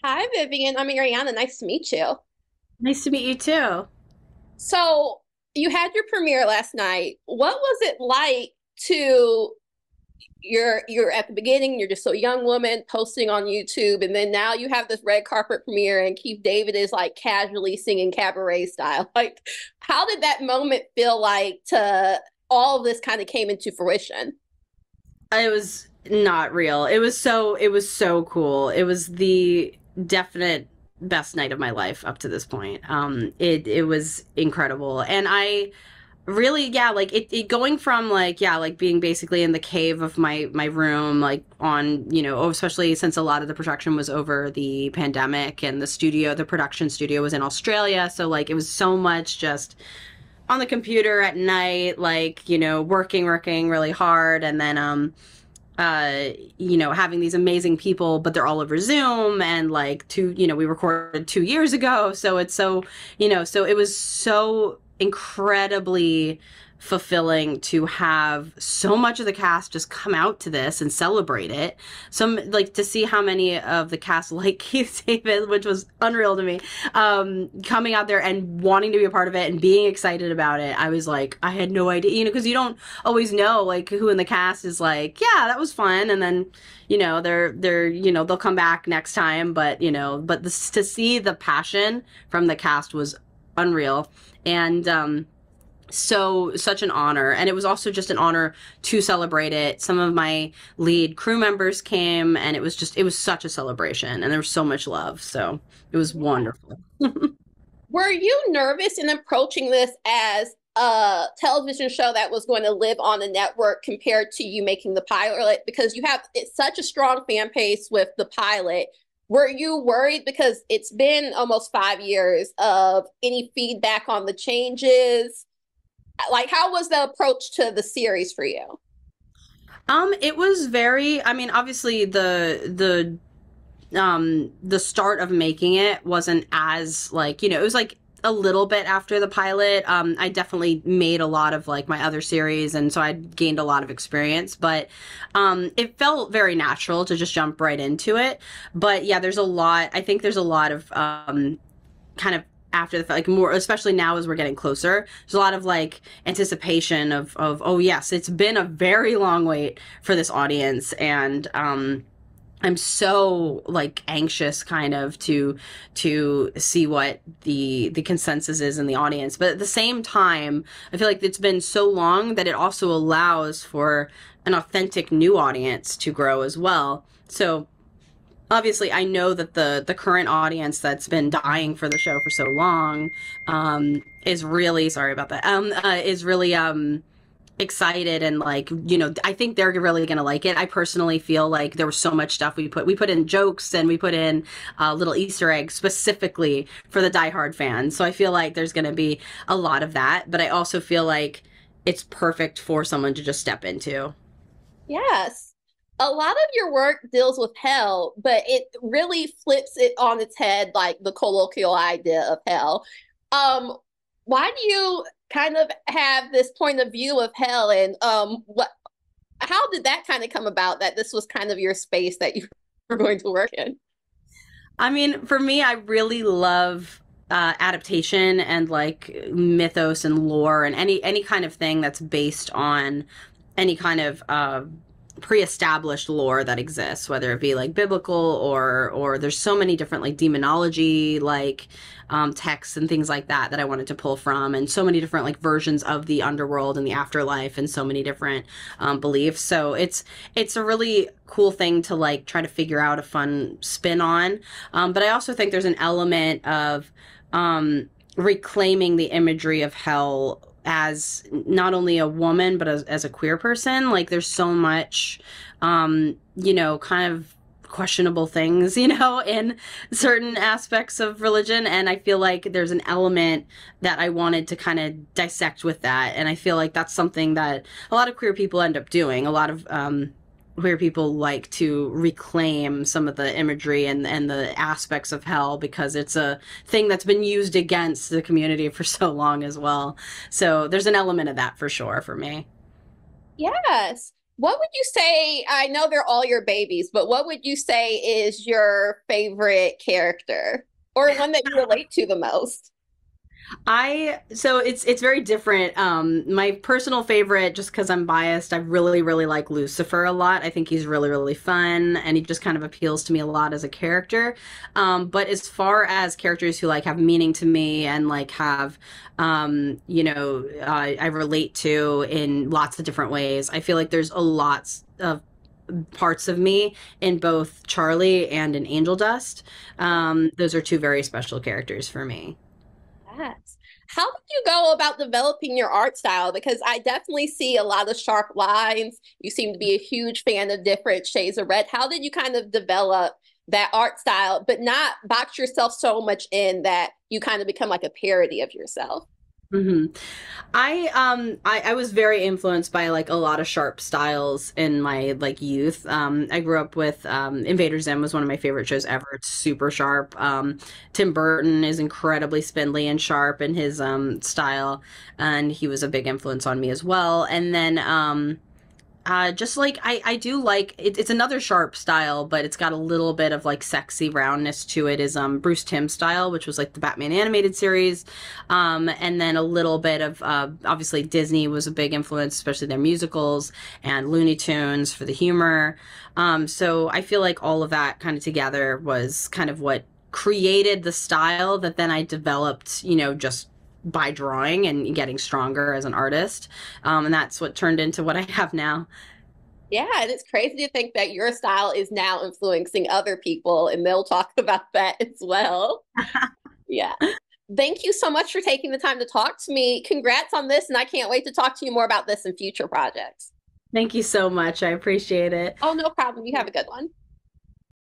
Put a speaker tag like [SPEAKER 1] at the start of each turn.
[SPEAKER 1] Hi, Vivienne. I'm Ariana. Nice to meet you.
[SPEAKER 2] Nice to meet you too.
[SPEAKER 1] So, you had your premiere last night. What was it like to you're at the beginning, you're just a young woman posting on YouTube, and then now you have this red carpet premiere and Keith David is like casually singing cabaret style. Like, how did that moment feel like to all of this kind of came into fruition?
[SPEAKER 2] It was not real. It was so cool. It was the definite best night of my life up to this point. It was incredible. And I really, yeah, like it going from like, yeah, like being basically in the cave of my room, like on, especially since a lot of the production was over the pandemic and the production studio was in Australia. So like it was so much just on the computer at night, like, working really hard. And then, having these amazing people, but they're all over Zoom and like we recorded 2 years ago. So it's so, so it was so incredibly fulfilling to have so much of the cast just come out to this and celebrate it. So like to see how many of the cast like Keith David, which was unreal to me, coming out there and wanting to be a part of it and being excited about it. I was like, I had no idea, because you don't always know like who in the cast is like, yeah, that was fun, and then they're they'll come back next time, but this, to see the passion from the cast was unreal. And so such an honor, and it was also just an honor to celebrate it. Some of my lead crew members came, and it was such a celebration, and there was so much love, so it was wonderful.
[SPEAKER 1] Were you nervous in approaching this as a television show that was going to live on the network compared to you making the pilot? Because you have it's such a strong fan base with the pilot. Were you worried because it's been almost 5 years of any feedback on the changes? Like, how was the approach to the series for you?
[SPEAKER 2] It was very, I mean, obviously the start of making it wasn't as like, it was like a little bit after the pilot. I definitely made a lot of like my other series, and so I gained a lot of experience, but it felt very natural to just jump right into it. But yeah, I think there's a lot of kind of after the fact, like more, especially now as we're getting closer, there's a lot of like anticipation of oh yes, it's been a very long wait for this audience, and I'm so like anxious kind of to see what the consensus is in the audience. But at the same time, I feel like it's been so long that it also allows for an authentic new audience to grow as well. So obviously I know that the current audience that's been dying for the show for so long is really sorry about that is really excited, and like I think they're really gonna like it. I personally feel like there was so much stuff we put in jokes, and we put in little Easter eggs specifically for the diehard fans, so I feel like there's gonna be a lot of that, but I also feel like it's perfect for someone to just step into.
[SPEAKER 1] Yes. A lot of your work deals with hell, but it really flips it on its head, like the colloquial idea of hell. Um, why do you kind of have this point of view of hell, and what? How did that kind of come about? That this was kind of your space that you were going to work in?
[SPEAKER 2] I mean, for me, I really love adaptation and like mythos and lore, and any kind of thing that's based on any kind of pre-established lore that exists, whether it be like biblical or there's so many different like demonology like texts and things like that I wanted to pull from, and so many different like versions of the underworld and the afterlife, and so many different beliefs. So it's a really cool thing to like try to figure out a fun spin on. But I also think there's an element of reclaiming the imagery of hell as not only a woman but as a queer person. Like there's so much kind of questionable things in certain aspects of religion, and I feel like there's an element that I wanted to kind of dissect with that, and I feel like that's something that a lot of queer people end up doing. A lot of where people like to reclaim some of the imagery and the aspects of hell, because it's a thing that's been used against the community for so long as well. So there's an element of that for sure for me.
[SPEAKER 1] Yes. What would you say? I know they're all your babies, but what would you say is your favorite character or one that you relate to the most?
[SPEAKER 2] So it's very different. My personal favorite, just because I'm biased, I really like Lucifer a lot. I think he's really fun, and he just kind of appeals to me a lot as a character. But as far as characters who like have meaning to me and like have, I relate to in lots of different ways. I feel like there's a lot of parts of me in both Charlie and in Angel Dust. Those are two very special characters for me.
[SPEAKER 1] Yes. How did you go about developing your art style? Because I definitely see a lot of sharp lines. You seem to be a huge fan of different shades of red. How did you kind of develop that art style, but not box yourself so much in that you kind of become like a parody of yourself?
[SPEAKER 2] hmm I was very influenced by like a lot of sharp styles in my like youth. I grew up with Invader Zim was one of my favorite shows ever. It's super sharp. Tim Burton is incredibly spindly and sharp in his style, and he was a big influence on me as well. And then just like I do like it's another sharp style, but it's got a little bit of like sexy roundness to it. Is Bruce Timm style, which was like the Batman animated series, and then a little bit of obviously Disney was a big influence, especially their musicals and Looney Tunes for the humor. So I feel like all of that kind of together was kind of what created the style that then I developed, just by drawing and getting stronger as an artist. And that's what turned into what I have now.
[SPEAKER 1] Yeah, and it's crazy to think that your style is now influencing other people, and they'll talk about that as well. Yeah. Thank you so much for taking the time to talk to me. Congrats on this, and I can't wait to talk to you more about this in future projects.
[SPEAKER 2] Thank you so much. I appreciate it.
[SPEAKER 1] Oh, no problem. You have a good one.